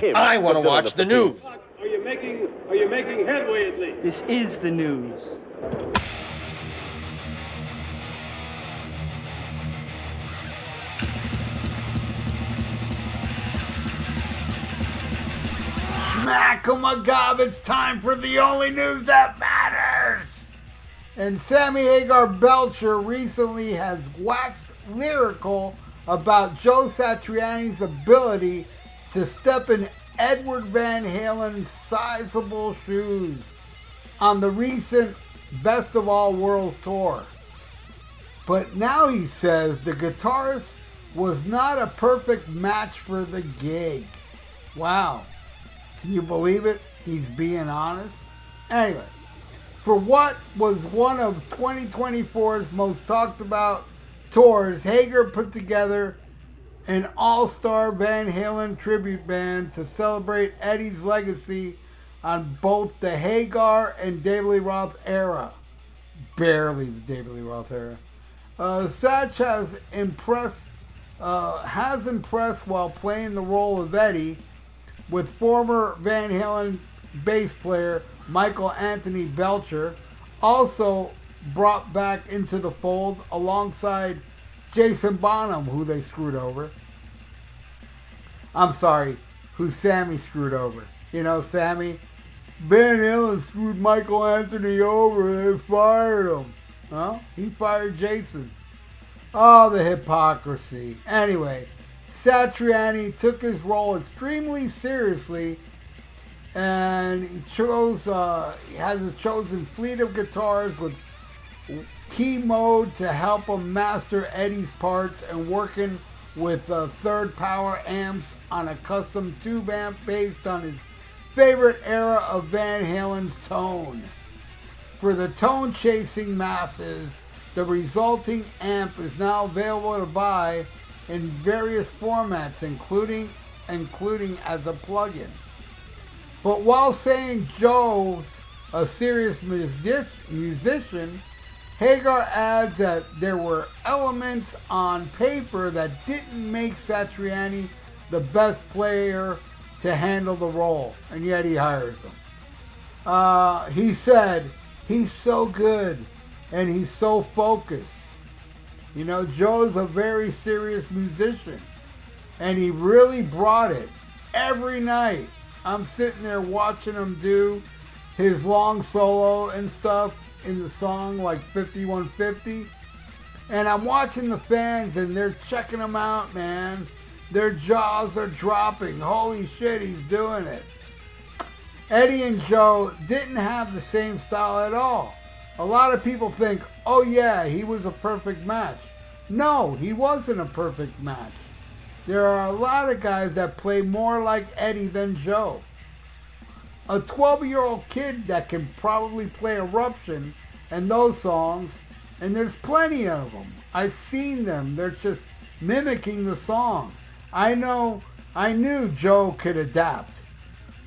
him. I want to watch the news. Are you making headway at least? This is the news. Schmack-a-ma-gob, it's time for the only news that matters. And Sammy Hagar Belcher recently has waxed lyrical about Joe Satriani's ability to step in Edward Van Halen's sizable shoes on the recent Best of All World tour. But now he says the guitarist was not a perfect match for the gig. Wow. Can you believe it? He's being honest. Anyway, for what was one of 2024's most talked about tours, Hagar put together an all-star Van Halen tribute band to celebrate Eddie's legacy on both the Hagar and David Lee Roth era. Barely the David Lee Roth era. Satch has impressed while playing the role of Eddie, with former Van Halen bass player Michael Anthony Belcher also brought back into the fold alongside Jason Bonham, who they screwed over. I'm sorry, who Sammy screwed over. You know, Sammy? Van Halen screwed Michael Anthony over. They fired him. Well, he fired Jason. Oh, the hypocrisy. Anyway, Satriani took his role extremely seriously, and he has a chosen fleet of guitars with key mode to help him master Eddie's parts, and working with third power amps on a custom tube amp based on his favorite era of Van Halen's tone. For the tone-chasing masses, the resulting amp is now available to buy in various formats, including as a plug-in. But while saying Joe's a serious musician, Hagar adds that there were elements on paper that didn't make Satriani the best player to handle the role, and yet he hires him. He said, he's so good and he's so focused. You know, Joe's a very serious musician, and he really brought it every night. I'm sitting there watching him do his long solo and stuff in the song like 5150, and I'm watching the fans, and they're checking him out, man. Their jaws are dropping. Holy shit, he's doing it. Eddie and Joe didn't have the same style at all. A lot of people think, oh yeah, he was a perfect match. No, he wasn't a perfect match. There are a lot of guys that play more like Eddie than Joe. A 12-year-old kid that can probably play Eruption and those songs, and there's plenty of them. I've seen them. They're just mimicking the song. I knew Joe could adapt.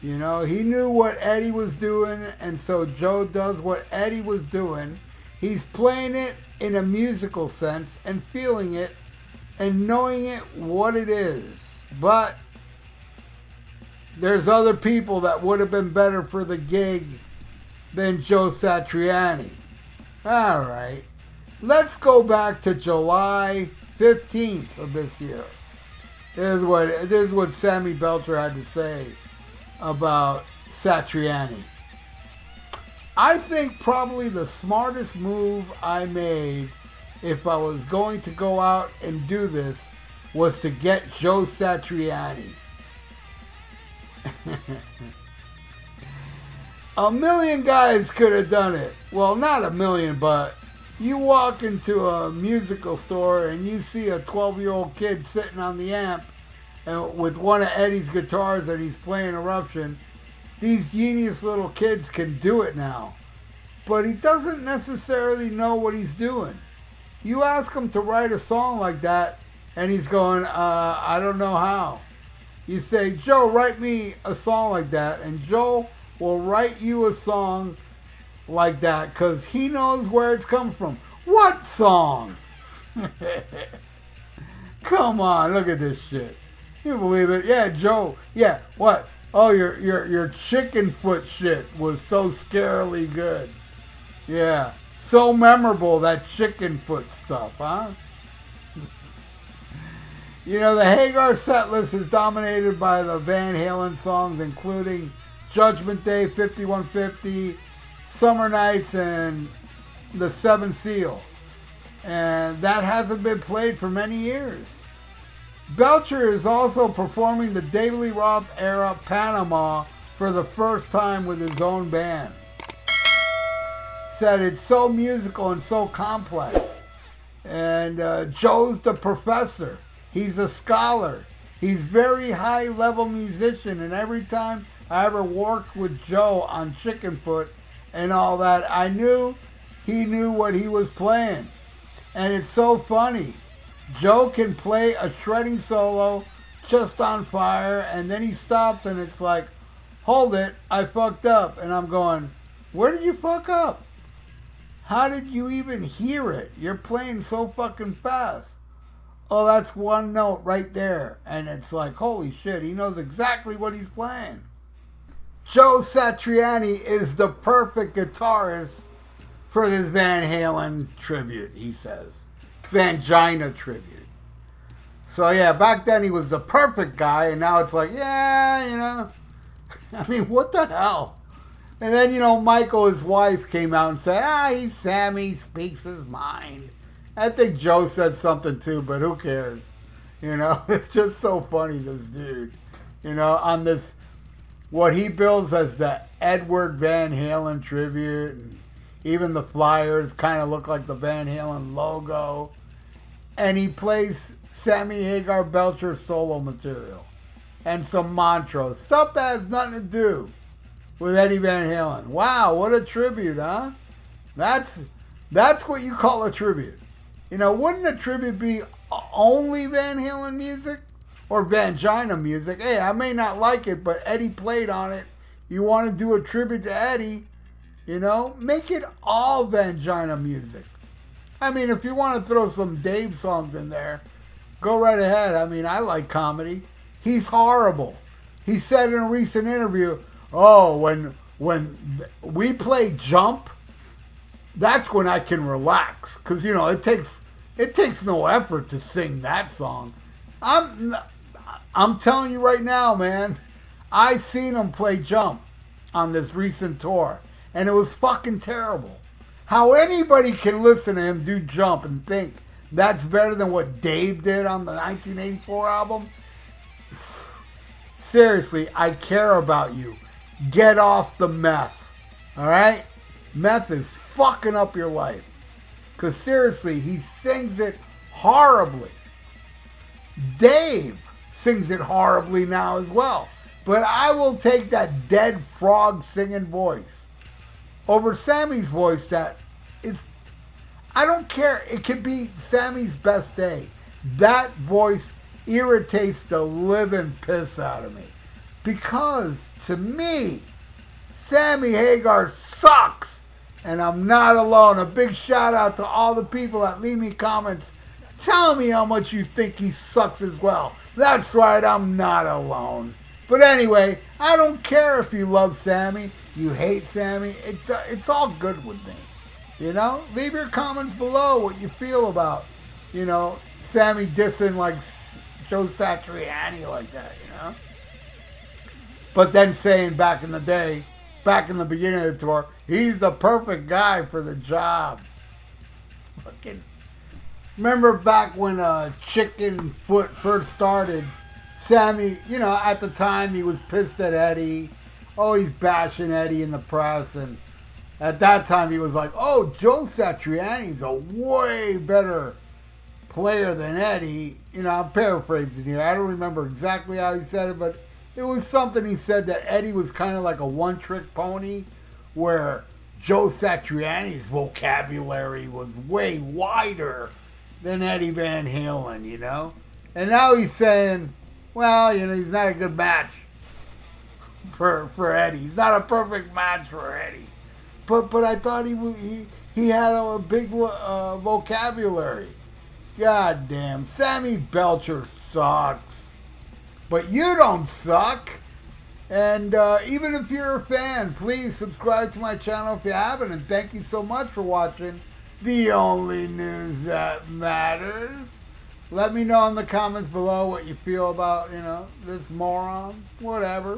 You know, he knew what Eddie was doing, and so Joe does what Eddie was doing. He's playing it in a musical sense and feeling it and knowing it what it is. But there's other people that would have been better for the gig than Joe Satriani. All right, let's go back to July 15th of this year. This is what Sammy Belcher had to say about Satriani. I think probably the smartest move I made, if I was going to go out and do this, was to get Joe Satriani. A million guys could have done it. Well, not a million, but you walk into a musical store and you see a 12-year-old kid sitting on the amp and with one of Eddie's guitars that he's playing Eruption. These genius little kids can do it now. But he doesn't necessarily know what he's doing. You ask him to write a song like that, and he's going, I don't know how. You say, Joe, write me a song like that, and Joe will write you a song like that because he knows where it's come from. What song? Come on, look at this shit. You believe it? Yeah, Joe. Yeah, what? Oh, your chicken foot shit was so scarily good. Yeah, so memorable, that chicken foot stuff, huh? You know, the Hagar set list is dominated by the Van Halen songs, including Judgment Day, 5150, Summer Nights, and The Seventh Seal. And that hasn't been played for many years. Belcher is also performing the David Lee Roth era Panama for the first time with his own band. Said it's so musical and so complex. And Joe's the professor. He's a scholar. He's very high level musician. And every time I ever worked with Joe on Chickenfoot and all that, I knew he knew what he was playing. And it's so funny. Joe can play a shredding solo just on fire, and then he stops and it's like, hold it, I fucked up. And I'm going, where did you fuck up? How did you even hear it? You're playing so fucking fast. Oh, that's one note right there. And it's like, holy shit, he knows exactly what he's playing. Joe Satriani is the perfect guitarist for this Van Halen tribute, he says. Vangina tribute. So yeah, back then he was the perfect guy, and now it's like, yeah, you know. I mean, what the hell? And then, you know, Michael, his wife, came out and said, he's Sammy, speaks his mind. I think Joe said something too, but who cares? You know, it's just so funny, this dude. You know, on this, what he builds as the Edward Van Halen tribute, and even the flyers kind of look like the Van Halen logo. And he plays Sammy Hagar Belcher solo material. And some Montrose. Stuff that has nothing to do with Eddie Van Halen. Wow, what a tribute, huh? That's what you call a tribute. You know, wouldn't a tribute be only Van Halen music? Or Vangina music? Hey, I may not like it, but Eddie played on it. You want to do a tribute to Eddie, you know? Make it all Vangina music. I mean, if you want to throw some Dave songs in there, go right ahead. I mean, I like comedy. He's horrible. He said in a recent interview, when we play Jump, that's when I can relax. Because, you know, it takes no effort to sing that song. I'm telling you right now, man, I seen him play Jump on this recent tour, and it was fucking terrible. How anybody can listen to him do Jump and think that's better than what Dave did on the 1984 album? Seriously, I care about you. Get off the meth. Alright? Meth is fucking up your life. Because seriously, he sings it horribly. Dave sings it horribly now as well. But I will take that dead frog singing voice over Sammy's voice. That is, I don't care. It could be Sammy's best day. That voice irritates the living piss out of me. Because to me, Sammy Hagar sucks. And I'm not alone. A big shout out to all the people that leave me comments. Tell me how much you think he sucks as well. That's right, I'm not alone. But anyway, I don't care if you love Sammy, you hate Sammy. It's all good with me. You know? Leave your comments below what you feel about, you know, Sammy dissing like Joe Satriani like that, you know? But then saying back in the day, back in the beginning of the tour, he's the perfect guy for the job. Fucking. Remember back when Chicken Foot first started, Sammy, you know, at the time he was pissed at Eddie. Oh, he's bashing Eddie in the press. And at that time he was like, oh, Joe Satriani's a way better player than Eddie. You know, I'm paraphrasing here. I don't remember exactly how he said it, but it was something he said that Eddie was kind of like a one-trick pony, where Joe Satriani's vocabulary was way wider than Eddie Van Halen, you know? And now he's saying, well, you know, he's not a good match for Eddie. He's not a perfect match for Eddie. But I thought he had a big vocabulary. God damn, Sammy Belcher sucks. but you don't suck. And even if you're a fan, please subscribe to my channel if you haven't. And thank you so much for watching The Only News That Matters. Let me know in the comments below what you feel about, this moron. Whatever.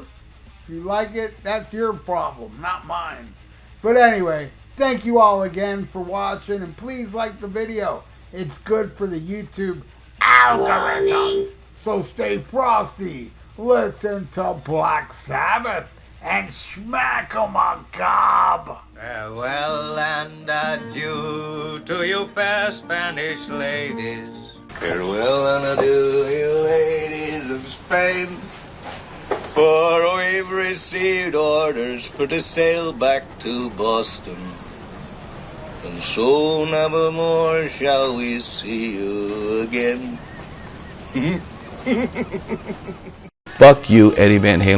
If you like it, that's your problem, not mine. But anyway, thank you all again for watching. And please like the video. It's good for the YouTube algorithms. So stay frosty. Listen to Black Sabbath and smack 'em a gob. Farewell and adieu to you fair Spanish ladies. Farewell and adieu, you ladies of Spain. For we've received orders for to sail back to Boston. And so never more shall we see you again. Fuck you, Eddie Van Halen.